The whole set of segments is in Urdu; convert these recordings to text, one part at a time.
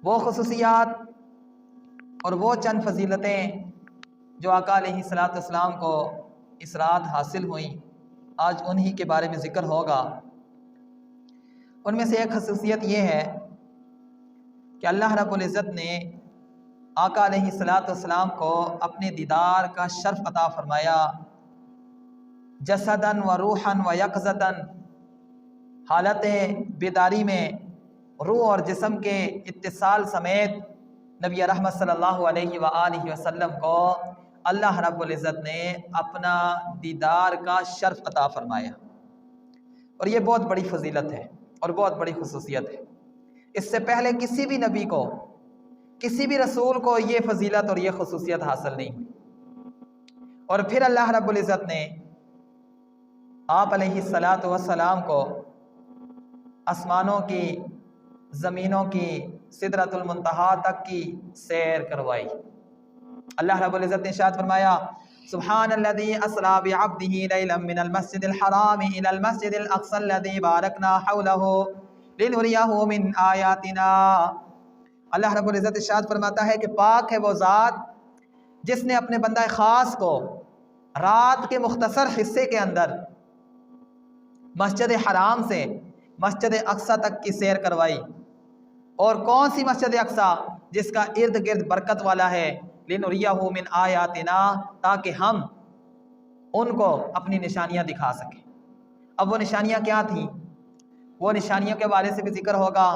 وہ خصوصیات اور وہ چند فضیلتیں جو آقا علیہ الصلوۃ والسلام کو اس رات حاصل ہوئیں، آج انہی کے بارے میں ذکر ہوگا۔ ان میں سے ایک خصوصیت یہ ہے کہ اللہ رب العزت نے آقا علیہ الصلوۃ والسلام کو اپنے دیدار کا شرف عطا فرمایا، جسداً و روحاً و یقظتاً، حالت بیداری میں روح اور جسم کے اتصال سمیت نبی رحمت صلی اللہ علیہ وآلہ وسلم کو اللہ رب العزت نے اپنا دیدار کا شرف عطا فرمایا، اور یہ بہت بڑی فضیلت ہے اور بہت بڑی خصوصیت ہے۔ اس سے پہلے کسی بھی نبی کو، کسی بھی رسول کو یہ فضیلت اور یہ خصوصیت حاصل نہیں ہوئی، اور پھر اللہ رب العزت نے آپ علیہ الصلوۃ والسلام کو آسمانوں کی، زمینوں کی، سدرۃ المنتہا تک کی سیر کروائی۔ اللہ رب العزت نے ارشاد فرمایا، سبحان الذی اسری بعبدہ لیلا من المسجد الحرام الی المسجد الاقصی الذی بارکنا حولہ لنریہ من آیاتنا۔ اللہ رب العزت ارشاد فرماتا ہے کہ پاک ہے وہ ذات جس نے اپنے بندہ خاص کو رات کے مختصر حصے کے اندر مسجد حرام سے مسجد اقصی تک کی سیر کروائی۔ اور کون سی مسجد اقصی؟ جس کا ارد گرد برکت والا ہے، لنریہ من آیاتنا، تاکہ ہم ان کو اپنی نشانیاں دکھا سکیں۔ اب وہ نشانیاں کیا تھیں؟ وہ نشانیوں کے بارے سے بھی ذکر ہوگا،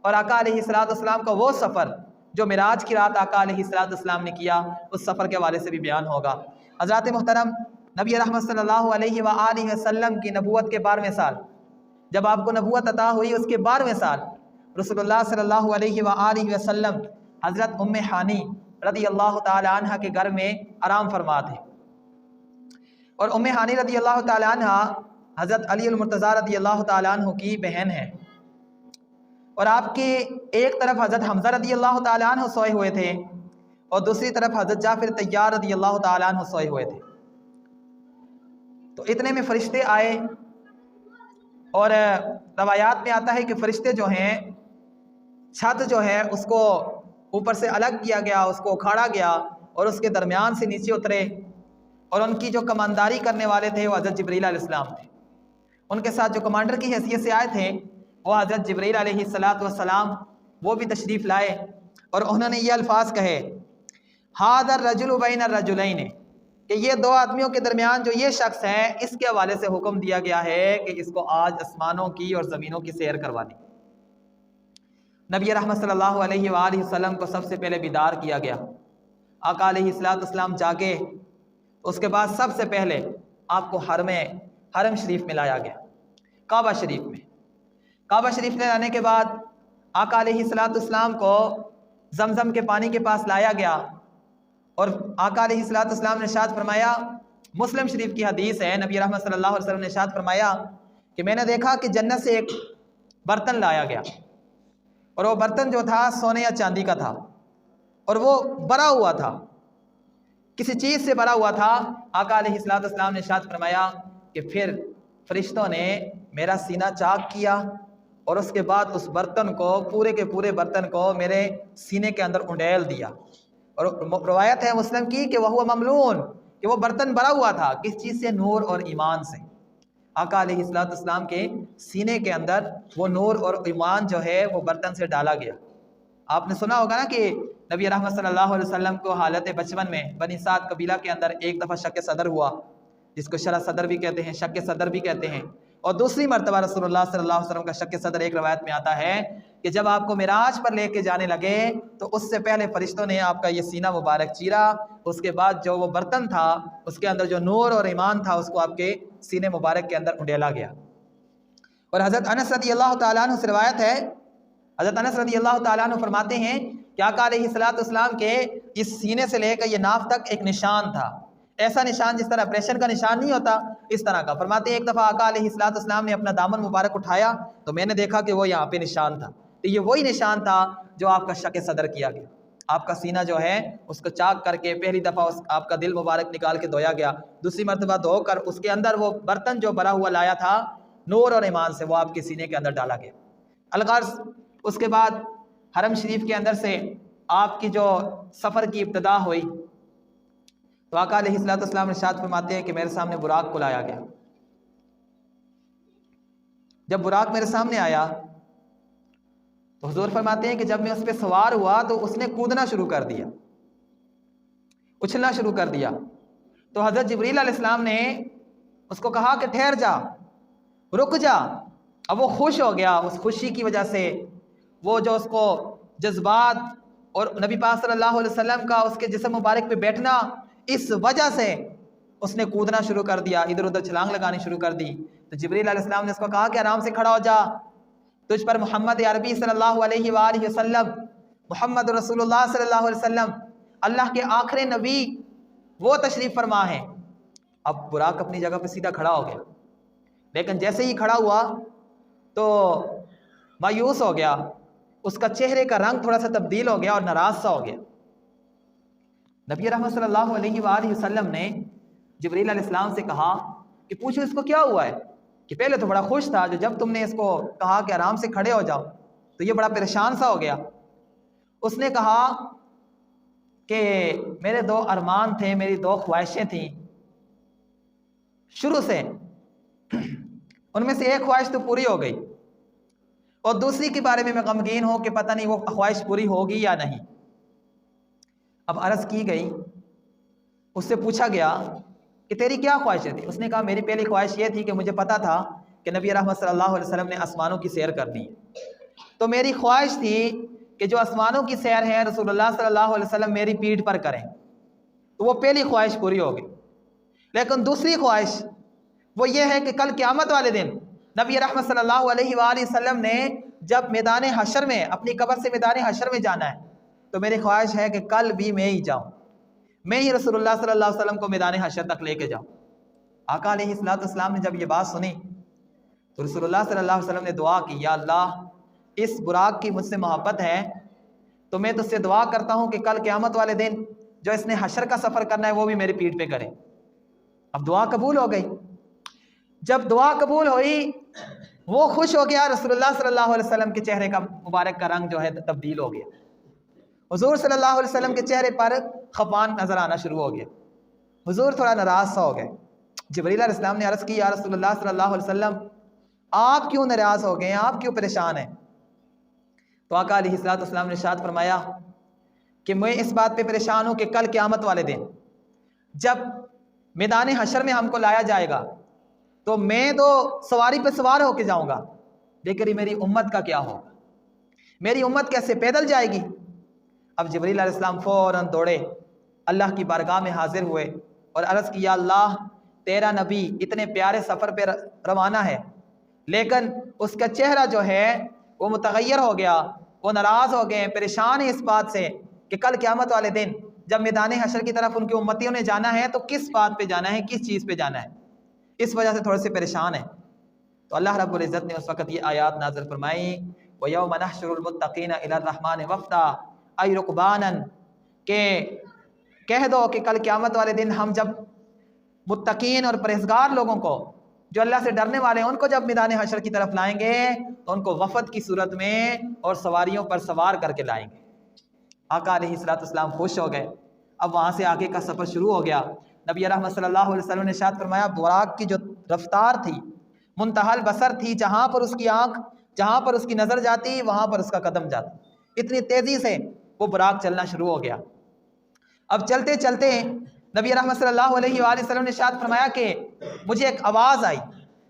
اور آقا علیہ الصلوۃ والسلام کا وہ سفر جو معراج کی رات آقا علیہ الصلوۃ والسلام نے کیا، اس سفر کے حوالے سے بھی بیان ہوگا۔ حضرات محترم، نبی رحمت صلی اللہ علیہ وآلہ وسلم کی نبوت کے 12ویں سال، جب آپ کو نبوت عطا ہوئی، اس کے 12ویں سال رسول اللہ صلی اللہ علیہ وآلہ وسلم حضرت ام ہانی رضی اللہ تعالی عنہ کے گھر میں آرام فرما تھے، اور ام ہانی رضی اللہ تعالی عنہ حضرت علی المرتضیٰ رضی اللہ تعالی عنہ کی بہن ہے، اور آپ کے ایک طرف حضرت حمزہ رضی اللہ تعالی عنہ سوئے ہوئے تھے، اور دوسری طرف حضرت جعفر طیار رضی اللہ تعالی عنہ سوئے ہوئے تھے۔ تو اتنے میں فرشتے آئے، اور روایات میں آتا ہے کہ فرشتے جو ہیں، چھت جو ہے اس کو اوپر سے الگ کیا گیا، اس کو اکھاڑا گیا، اور اس کے درمیان سے نیچے اترے، اور ان کی جو کمانداری کرنے والے تھے وہ حضرت جبرائیل علیہ السلام تھے۔ ان کے ساتھ جو کمانڈر کی حیثیت سے آئے تھے وہ حضرت جبرائیل علیہ الصلوۃ والسلام، وہ بھی تشریف لائے، اور انہوں نے یہ الفاظ کہے، ھذا الرجل بین الرجلین، کہ یہ دو آدمیوں کے درمیان جو یہ شخص ہے، اس کے حوالے سے حکم دیا گیا ہے کہ اس کو آج آسمانوں کی اور زمینوں کی سیر کروانی۔ نبی رحمت صلی اللہ علیہ وآلہ وسلم کو سب سے پہلے بیدار کیا گیا، آقا علیہ الصلوۃ والسلام جاگے، اس کے بعد سب سے پہلے آپ کو حرم شریف میں لایا گیا، کعبہ شریف میں۔ کعبہ شریف میں لانے کے بعد آقا علیہ الصلوۃ والسلام کو زمزم کے پانی کے پاس لایا گیا، اور آقا علیہ الصلوۃ والسلام نے ارشاد فرمایا، مسلم شریف کی حدیث ہے، نبی رحمت صلی اللہ علیہ وسلم نے ارشاد فرمایا کہ میں نے دیکھا کہ جنت سے ایک برتن لایا گیا، اور وہ برتن جو تھا سونے یا چاندی کا تھا، اور وہ بھرا ہوا تھا، کسی چیز سے بھرا ہوا تھا۔ آقا علیہ الصلوۃ والسلام نے ارشاد فرمایا کہ پھر فرشتوں نے میرا سینہ چاک کیا، اور اس کے بعد اس برتن کو، پورے کے پورے برتن کو میرے سینے کے اندر انڈیل دیا، اور روایت ہے مسلم کی کہ وہ مملون، کہ وہ برتن بھرا ہوا تھا، کس چیز سے؟ نور اور ایمان سے۔ آقا علیہ الصلوۃ والسلام کے سینے کے اندر وہ نور اور ایمان جو ہے وہ برتن سے ڈالا گیا۔ آپ نے سنا ہوگا نا کہ نبی رحمت صلی اللہ علیہ وسلم کو حالت بچپن میں بنی سعد قبیلہ کے اندر ایک دفعہ شک صدر ہوا، جس کو شرح صدر بھی کہتے ہیں، شک صدر بھی کہتے ہیں، اور دوسری مرتبہ رسول اللہ صلی اللہ علیہ وسلم کا شک صدر ایک روایت میں آتا ہے کہ جب آپ کو معراج پر لے کے جانے لگے تو اس سے پہلے فرشتوں نے آپ کا یہ سینہ مبارک چیرا، اس کے بعد جو وہ برتن تھا اس کے اندر جو نور اور ایمان تھا اس کو آپ کے سینے مبارک کے اندر انڈیلا گیا۔ اور حضرت انس رضی اللہ تعالیٰ عنہ سے روایت ہے، حضرت انس رضی اللہ تعالیٰ عنہ فرماتے ہیں کہ آقا علیہ الصلوۃ والسلام کے اس سینے سے لے کر یہ ناف تک ایک نشان تھا، ایسا نشان جس طرح آپریشن کا نشان نہیں ہوتا، اس طرح کا۔ فرماتے ہیں ایک دفعہ آقا علیہ الصلوۃ والسلام نے اپنا دامن مبارک اٹھایا تو میں نے دیکھا کہ وہ یہاں پہ نشان تھا، تو یہ وہی نشان تھا جو آپ کا شک صدر کیا گیا۔ آپ کا سینہ جو ہے اس کو چاک کر کے پہلی دفعہ آپ کا دل مبارک نکال کے دھویا گیا، دوسری مرتبہ دھو کر اس کے اندر وہ برتن جو بھرا ہوا لایا تھا نور اور ایمان سے وہ آپ کے سینے کے اندر ڈالا گیا۔ الغرض اس کے بعد حرم شریف کے اندر سے آپ کی جو سفر کی ابتدا ہوئی تو آقا علیہ الصلوۃ والسلام ارشاد فرماتے ہیں کہ میرے سامنے براق کو لایا گیا۔ جب براق میرے سامنے آیا تو حضور فرماتے ہیں کہ جب میں اس پہ سوار ہوا تو اس نے کودنا شروع کر دیا، اچھلنا شروع کر دیا۔ تو حضرت جبریل علیہ السلام نے اس کو کہا کہ ٹھہر جا، رک جا۔ اب وہ خوش ہو گیا، اس خوشی کی وجہ سے وہ جو اس کو جذبات اور نبی پاک صلی اللہ علیہ وسلم کا اس کے جسم مبارک پہ بیٹھنا، اس وجہ سے اس نے کودنا شروع کر دیا، ادھر ادھر چھلانگ لگانی شروع کر دی۔ تو جبریل علیہ السلام نے اس کو کہا کہ آرام سے کھڑا ہو جا، تجھ پر محمد عربی صلی اللہ علیہ وآلہ وسلم، محمد رسول اللہ صلی اللہ علیہ وسلم، اللہ کے آخری نبی وہ تشریف فرما ہے۔ اب براق اپنی جگہ پہ سیدھا کھڑا ہو گیا، لیکن جیسے ہی کھڑا ہوا تو مایوس ہو گیا، اس کا چہرے کا رنگ تھوڑا سا تبدیل ہو گیا اور ناراض سا ہو گیا۔ نبی رحمت صلی اللہ علیہ وآلہ وسلم نے جبریل علیہ السلام سے کہا کہ پوچھو اس کو کیا ہوا ہے، کہ پہلے تو بڑا خوش تھا، جو جب تم نے اس کو کہا کہ آرام سے کھڑے ہو جاؤ تو یہ بڑا پریشان سا ہو گیا۔ اس نے کہا کہ میرے دو ارمان تھے، میری دو خواہشیں تھیں شروع سے، ان میں سے ایک خواہش تو پوری ہو گئی اور دوسری کے بارے میں غمگین ہوں کہ پتہ نہیں وہ خواہش پوری ہوگی یا نہیں۔ اب عرض کی گئی، اس سے پوچھا گیا کہ تیری کیا خواہشیں تھی؟ اس نے کہا میری پہلی خواہش یہ تھی کہ مجھے پتا تھا کہ نبی رحمت صلی اللہ علیہ وسلم نے آسمانوں کی سیر کرنی ہے، تو میری خواہش تھی کہ جو آسمانوں کی سیر ہے رسول اللہ صلی اللہ علیہ وسلم میری پیٹھ پر کریں، تو وہ پہلی خواہش پوری ہو گئی۔ لیکن دوسری خواہش وہ یہ ہے کہ کل قیامت والے دن نبی رحمت صلی اللہ علیہ وآلہ وسلم نے جب میدان حشر میں اپنی قبر سے میدان حشر میں جانا ہے تو میری خواہش ہے کہ کل بھی میں ہی جاؤں، میں ہی رسول اللہ صلی اللہ علیہ وسلم کو میدان حشر تک لے کے جاؤں۔ آقا علیہ الصلوۃ والسلام نے جب یہ بات سنی تو رسول اللہ صلی اللہ علیہ وسلم نے دعا کی، یا اللہ اس براق کی مجھ سے محبت ہے تو میں تجھ سے دعا کرتا ہوں کہ کل قیامت والے دن جو اس نے حشر کا سفر کرنا ہے وہ بھی میری پیٹھ پہ کرے۔ اب دعا قبول ہو گئی۔ جب دعا قبول ہوئی وہ خوش ہو گیا، رسول اللہ صلی اللہ علیہ وسلم کے چہرے کا مبارک کا رنگ جو ہے تبدیل ہو گیا، حضور صلی اللہ علیہ وسلم کے چہرے پر خفان نظر آنا شروع ہو گیا، حضور تھوڑا ناراض سا ہو گئے۔ جبریل علیہ السلام نے عرض کی، یا رسول اللہ صلی اللہ علیہ وسلم آپ کیوں ناراض ہو گئے ہیں، آپ کیوں پریشان ہیں؟ تو آقا علیہ الصلوۃ والسلام نے ارشاد فرمایا کہ میں اس بات پہ پریشان ہوں کہ کل قیامت والے دن جب میدان حشر میں ہم کو لایا جائے گا تو میں تو سواری پہ سوار ہو کے جاؤں گا، لیکن میری امت کا کیا ہوگا، میری امت کیسے پیدل جائے گی؟ اب جبریل علیہ السلام فوراً دوڑے اللہ کی بارگاہ میں حاضر ہوئے اور عرض کی، یا اللہ تیرا نبی اتنے پیارے سفر پہ روانہ ہے لیکن اس کا چہرہ جو ہے وہ متغیر ہو گیا، وہ ناراض ہو گئے، پریشان ہے اس بات سے کہ کل قیامت والے دن جب میدان حشر کی طرف ان کی امتیوں نے جانا ہے تو کس بات پہ جانا ہے، کس چیز پہ جانا ہے، اس وجہ سے تھوڑے سے پریشان ہیں۔ تو اللہ رب العزت نے اس وقت یہ آیات نازل فرمائی، وَيَوْمَ نَحْشُرُ الْمُتَّقِينَ إِلَى الرَّحْمَنِ وَفْدًا أَيْ رُكْبَانًا، کہ کہہ دو کہ کل قیامت والے دن ہم جب متقین اور پرہیزگار لوگوں کو جو اللہ سے ڈرنے والے ہیں ان کو جب میدان حشر کی طرف لائیں گے تو ان کو وفد کی صورت میں اور سواریوں پر سوار کر کے لائیں گے۔ آقا علیہ الصلوۃ والسلام خوش ہو گئے۔ اب وہاں سے آگے کا سفر شروع ہو گیا۔ نبی رحمت صلی اللہ علیہ وسلم نے ارشاد فرمایا، براق کی جو رفتار تھی منتہا البصر تھی، جہاں پر اس کی آنکھ، جہاں پر اس کی نظر جاتی وہاں پر اس کا قدم جاتا، اتنی تیزی سے وہ براق چلنا شروع ہو گیا۔ اب چلتے چلتے نبی رحمت صلی اللہ علیہ وآلہ وسلم نے ارشاد فرمایا کہ مجھے ایک آواز آئی،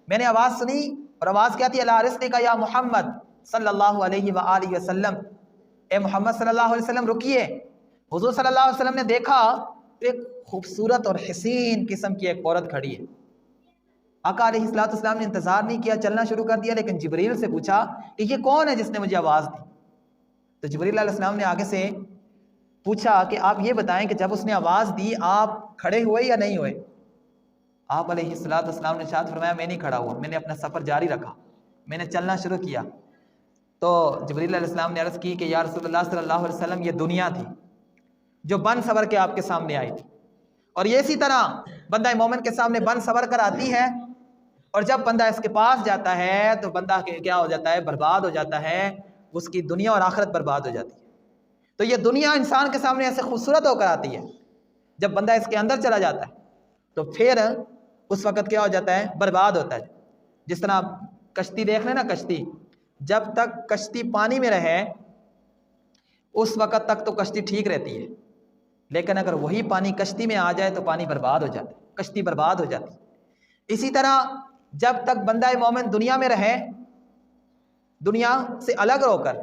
میں نے آواز سنی اور آواز کیا تھی، اللہ رسلک یا محمد صلی اللہ علیہ وآلہ وسلم، اے محمد صلی اللہ علیہ وسلم رکیے۔ حضور صلی اللہ علیہ وسلم نے دیکھا تو ایک خوبصورت اور حسین قسم کی ایک عورت کھڑی ہے۔ آقا علیہ الصلوۃ والسلام نے انتظار نہیں کیا، چلنا شروع کر دیا، لیکن جبریل سے پوچھا کہ یہ کون ہے جس نے مجھے آواز دی؟ تو جبریل علیہ السلام نے آگے سے پوچھا کہ آپ یہ بتائیں کہ جب اس نے آواز دی آپ کھڑے ہوئے یا نہیں ہوئے؟ آپ علیہ الصلوۃ والسلام نے ارشاد فرمایا، میں نہیں کھڑا ہوا، میں نے اپنا سفر جاری رکھا، میں نے چلنا شروع کیا۔ تو جبریل علیہ السلام نے عرض کی کہ یا رسول اللہ صلی اللہ علیہ وسلم، یہ دنیا تھی جو بن سور کے آپ کے سامنے آئی تھی، اور یہ اسی طرح بندہ مومن کے سامنے بن سور کر آتی ہے، اور جب بندہ اس کے پاس جاتا ہے تو بندہ کیا ہو جاتا ہے، برباد ہو جاتا ہے، اس کی دنیا اور آخرت برباد ہو جاتی ہے۔ تو یہ دنیا انسان کے سامنے ایسے خوبصورت ہو کر آتی ہے، جب بندہ اس کے اندر چلا جاتا ہے تو پھر اس وقت کیا ہو جاتا ہے؟ برباد ہوتا ہے۔ جس طرح کشتی دیکھ لیں نا، کشتی جب تک کشتی پانی میں رہے اس وقت تک تو کشتی ٹھیک رہتی ہے، لیکن اگر وہی پانی کشتی میں آ جائے تو پانی برباد ہو جاتا ہے، کشتی برباد ہو جاتی ہے۔ اسی طرح جب تک بندہ مومن دنیا میں رہے، دنیا سے الگ ہو کر،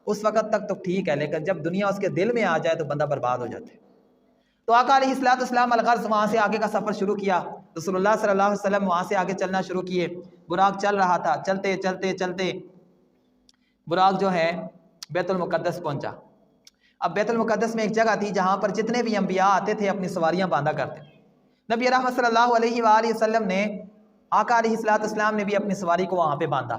اس وقت تک تو ٹھیک ہے، لیکن جب دنیا اس کے دل میں آ جائے تو بندہ برباد ہو جاتا ہے۔ تو آقا علیہ السلام الغرض وہاں سے آگے کا سفر شروع کیا، رسول اللہ صلی اللہ علیہ وسلم وہاں سے آگے چلنا شروع کیے۔ براق چل رہا تھا، چلتے چلتے چلتے براق جو ہے بیت المقدس پہنچا۔ اب بیت المقدس میں ایک جگہ تھی جہاں پر جتنے بھی انبیاء آتے تھے اپنی سواریاں باندھا کرتے۔ نبی رحمت صلی اللہ علیہ وآلہ وسلم نے، آقا علیہ السلام نے بھی اپنی سواری کو وہاں پہ باندھا۔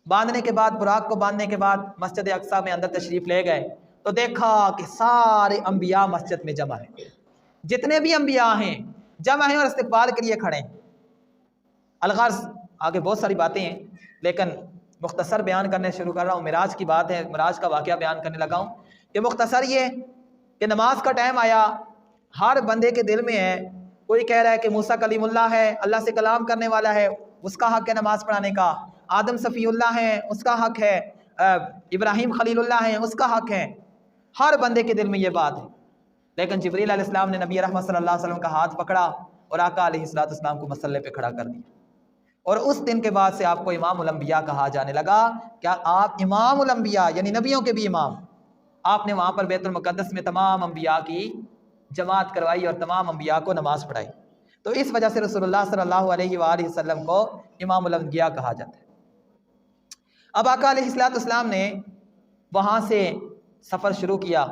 باندھنے کے بعد، براق کو باندھنے کے بعد مسجد اقصیٰ میں اندر تشریف لے گئے تو دیکھا کہ سارے انبیاء مسجد میں جمع ہیں، جتنے بھی انبیاء ہیں جمع ہیں اور استقبال کے لیے کھڑے ہیں۔ الغرض آگے بہت ساری باتیں ہیں لیکن مختصر بیان کرنے شروع کر رہا ہوں۔ معراج کی بات ہے، معراج کا واقعہ بیان کرنے لگا ہوں کہ مختصر یہ کہ نماز کا ٹائم آیا، ہر بندے کے دل میں ہے، کوئی کہہ رہا ہے کہ موسیٰ کلیم اللہ ہے، اللہ سے کلام کرنے والا ہے، اس کا حق ہے نماز پڑھانے کا، آدم صفی اللہ ہے، اس کا حق ہے، ابراہیم خلیل اللہ ہے، اس کا حق ہے، ہر بندے کے دل میں یہ بات ہے۔ لیکن جبریل علیہ السلام نے نبی رحمت صلی اللہ علیہ وسلم کا ہاتھ پکڑا اور آقا علیہ السلام کو مسلح پہ کھڑا کر دیا، اور اس دن کے بعد سے آپ کو امام الانبیاء کہا جانے لگا۔ کیا آپ امام الانبیاء یعنی نبیوں کے بھی امام، آپ نے وہاں پر بیت المقدس میں تمام انبیاء کی جماعت کروائی اور تمام انبیاء کو نماز پڑھائی، تو اس وجہ سے رسول اللہ صلی اللہ علیہ وآلہ وسلم کو امام الانبیاء کہا جاتا ہے۔ اب آقا علیہ السلام نے وہاں سے سفر شروع کیا